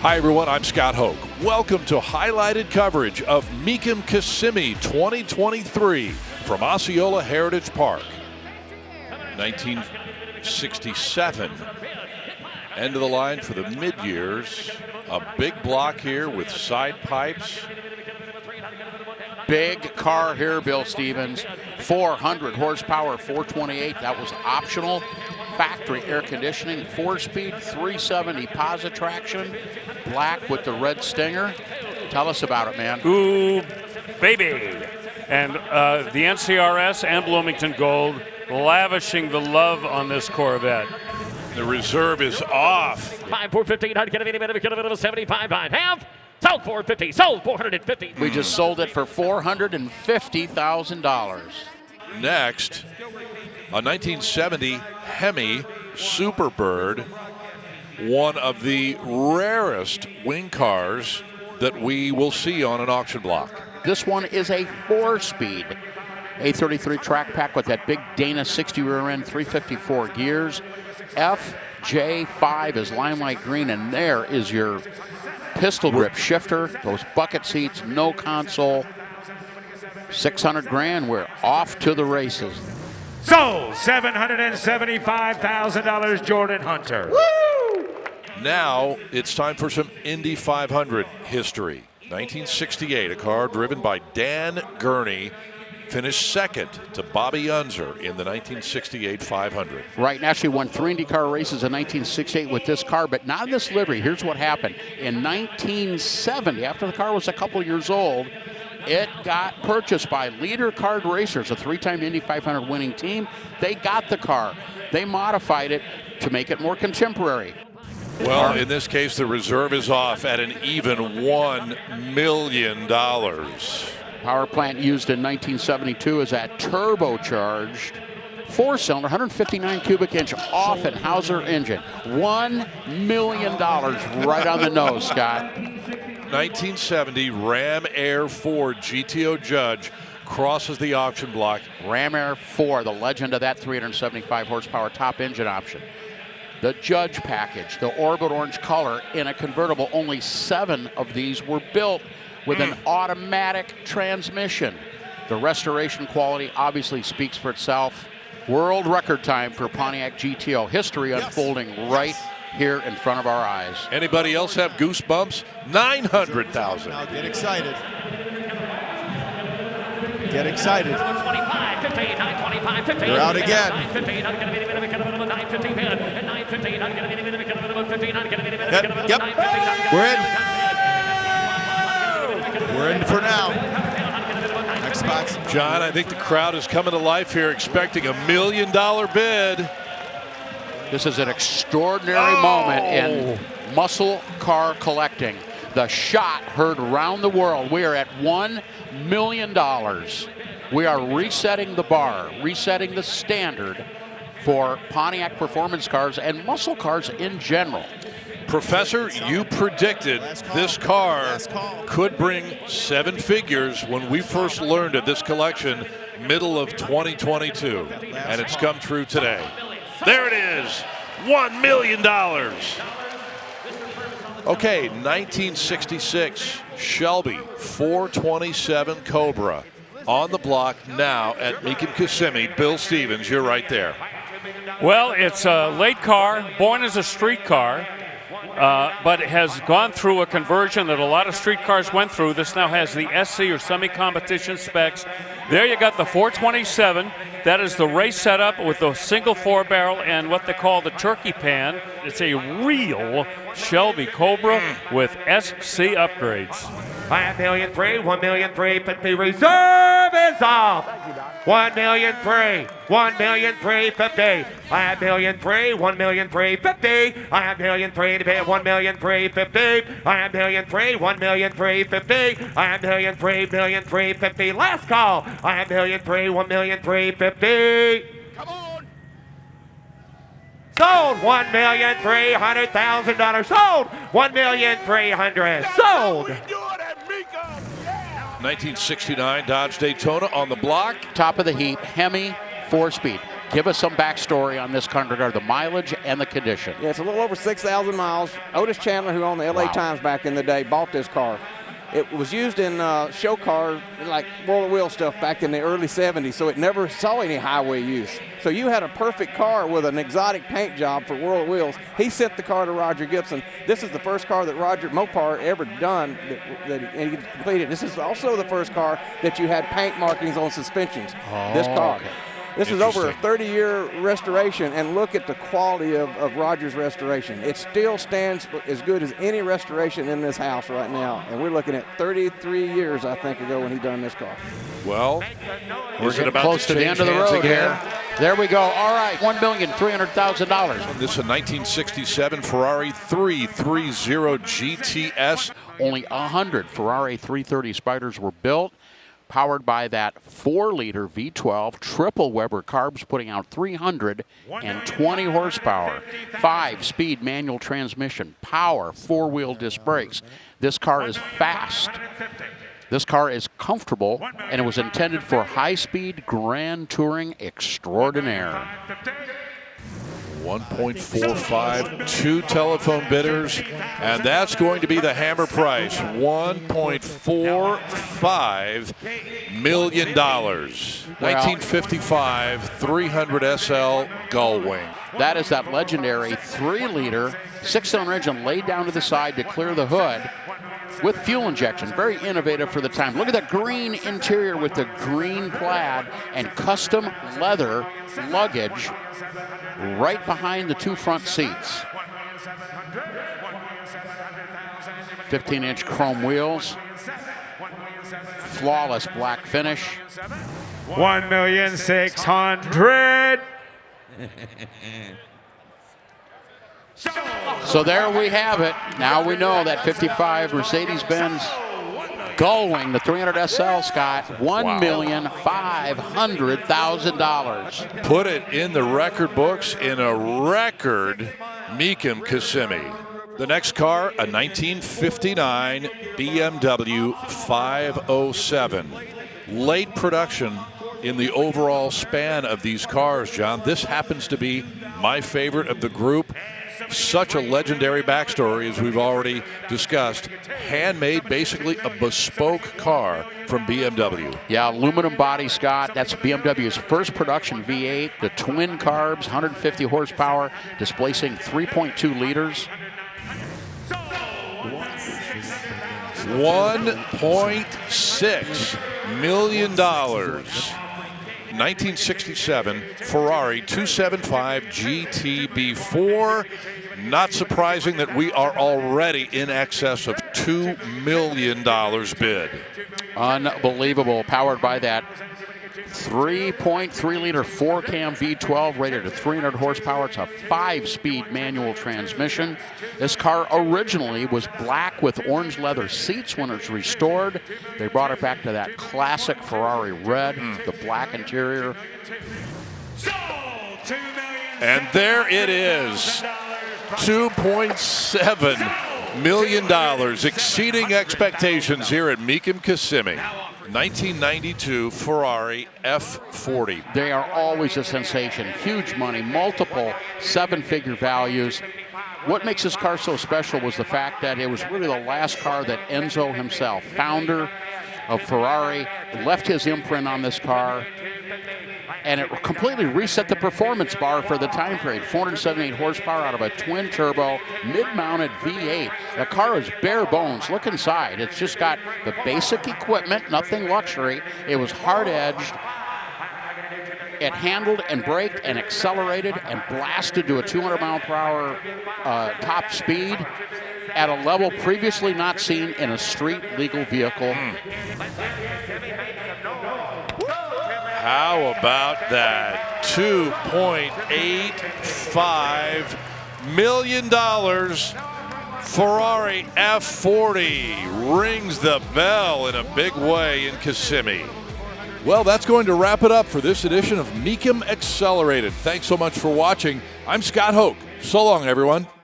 Hi everyone, I'm Scott Hoke. Welcome to highlighted coverage of Mecum Kissimmee 2023 from Osceola Heritage Park. 1967. End of the line for the mid-years. A big block here with side pipes. Big car here, Bill Stevens. 400 horsepower, 428. That was optional. Factory air conditioning, 4-speed, 370 posit traction. Black with the red stinger. Tell us about it, man. Ooh, baby. And the NCRS and Bloomington Gold lavishing the love on this Corvette. The reserve is off. 450, not get a minute of 75 by half. Sold 450, sold 450. We just sold it for $450,000. Next, a 1970 Hemi Superbird, one of the rarest wing cars that we will see on an auction block. This one is a 4-speed A33 track pack with that big Dana 60 rear end, 354 gears. FJ5 is limelight green, and there is your pistol grip shifter, those bucket seats, no console. 600 grand, we're off to the races. Sold $775,000, Jordan Hunter. Woo! Now it's time for some Indy 500 history. 1968, a car driven by Dan Gurney finished second to Bobby Unser in the 1968 500. Right, and actually won 3 IndyCar races in 1968 with this car, but not in this livery. Here's what happened. In 1970, after the car was a couple years old, it got purchased by Leader Card Racers, a 3-time Indy 500 winning team. They got the car. They modified it to make it more contemporary. Well, in this case, the reserve is off at an even $1 million. Power plant used in 1972 is that turbocharged 4-cylinder, 159 cubic inch Offenhauser engine. $1 million right on the nose, Scott. 1970 Ram Air 4 GTO Judge crosses the auction block. Ram Air 4, the legend of that 375 horsepower top engine option. The Judge package, the Orbit Orange color in a convertible. Only 7 of these were built with an automatic transmission. The restoration quality obviously speaks for itself. World record time for Pontiac GTO. History unfolding right here in front of our eyes. Anybody else have goosebumps? 900,000. Now get excited. Get excited. 125, 15, 925, 15. You're out again. 915, not going to be a minute, 915, and 915, not going to be a minute, 15, not going to be a minute, Yep. We're in. We're in for now. Next spots. John, I think the crowd is coming to life here, expecting $1 million bid. This is an extraordinary moment in muscle car collecting. The shot heard around the world. We are at $1 million. We are resetting the bar, resetting the standard for Pontiac performance cars and muscle cars in general. Professor, you predicted this car could bring 7 figures when we first learned of this collection, middle of 2022, and it's come true today. There it is, $1 million. Okay, 1966 Shelby 427 Cobra on the block now at Mecum Kissimmee. Bill Stevens, you're right there. Well, it's a late car, born as a street car, but it has gone through a conversion that a lot of street cars went through. This now has the SC or semi-competition specs. There you got the 427. That is the race setup with the single 4-barrel and what they call the turkey pan. It's a real Shelby Cobra with SC upgrades. 5 million free, 1 million free, 50 reserve is off. 1 million free, 1 million free, 50. 5 million free, 1 million free, 50. 5 million free to pay 1 million free, 50. 5 million free, 1 million free, 50. 5 million free, 50. Last call. 5 million free, 1 million free, 50. Come on. Sold $1,300,000. Sold $1,300,000. Sold. 1969 Dodge Daytona on the block. Top of the heap, Hemi 4-speed. Give us some backstory on this car in regard to the mileage and the condition. Yeah, it's a little over 6,000 miles. Otis Chandler, who owned the LA Times back in the day, bought this car. It was used in show cars, like World of Wheel stuff back in the early 70s, so it never saw any highway use. So you had a perfect car with an exotic paint job for World of Wheels. He sent the car to Roger Gibson. This is the first car that Roger Mopar ever done that he completed. This is also the first car that you had paint markings on suspensions. This car. Okay. This is over a 30-year restoration, and look at the quality of Roger's restoration. It still stands as good as any restoration in this house right now, and we're looking at 33 years, I think, ago when he done this car. Well, we're getting close to the end of the road here. There we go. All right, $1,300,000. This is a 1967 Ferrari 330 GTS. Only 100 Ferrari 330 Spyders were built, powered by that 4-liter V12 triple Weber carbs, putting out 320 horsepower, 5-speed manual transmission, power, 4-wheel disc brakes. This car is fast. This car is comfortable, and it was intended for high-speed grand touring extraordinaire. 1.45, 2 telephone bidders, and that's going to be the hammer price, $1.45 million. 1955 300 SL Gullwing. That is that legendary 3-liter 6-cylinder engine laid down to the side to clear the hood with fuel injection. Very innovative for the time. Look at that green interior with the green plaid and custom leather luggage right behind the 2 front seats. 15-inch chrome wheels. Flawless black finish. $1,600,000. So there we have it. Now we know that 55 Mercedes-Benz Gullwing, the 300 SL, Scott, $1,500,000. Put it in the record books in a record Mecum Kissimmee. The next car, a 1959 BMW 507. Late production in the overall span of these cars, John. This happens to be my favorite of the group. Such a legendary backstory, as we've already discussed. Handmade, basically a bespoke car from BMW. Yeah, aluminum body, Scott. That's BMW's first production V8. The twin carbs, 150 horsepower, displacing 3.2 liters. $1.6 million. 1967 Ferrari 275 GTB4. Not surprising that we are already in excess of $2 million bid. Unbelievable. Powered by that 3.3-liter 4-cam V12 rated at 300 horsepower. It's a 5-speed manual transmission. This car originally was black with orange leather seats. When it was restored, they brought it back to that classic Ferrari red, the black interior. And there it is, $2.7 million, exceeding expectations here at Mecum Kissimmee. 1992 Ferrari F40. They are always a sensation. Huge money, multiple 7-figure values. What makes this car so special was the fact that it was really the last car that Enzo himself, founder of Ferrari, left his imprint on this car. And it completely reset the performance bar for the time period. 478 horsepower out of a twin-turbo, mid-mounted V8. The car is bare bones. Look inside. It's just got the basic equipment, nothing luxury. It was hard-edged. It handled and braked and accelerated and blasted to a 200-mile-per-hour top speed at a level previously not seen in a street-legal vehicle. How about that? $2.85 million. Ferrari F40 rings the bell in a big way in Kissimmee. Well, that's going to wrap it up for this edition of Mecum Accelerated. Thanks so much for watching. I'm Scott Hoke. So long, everyone.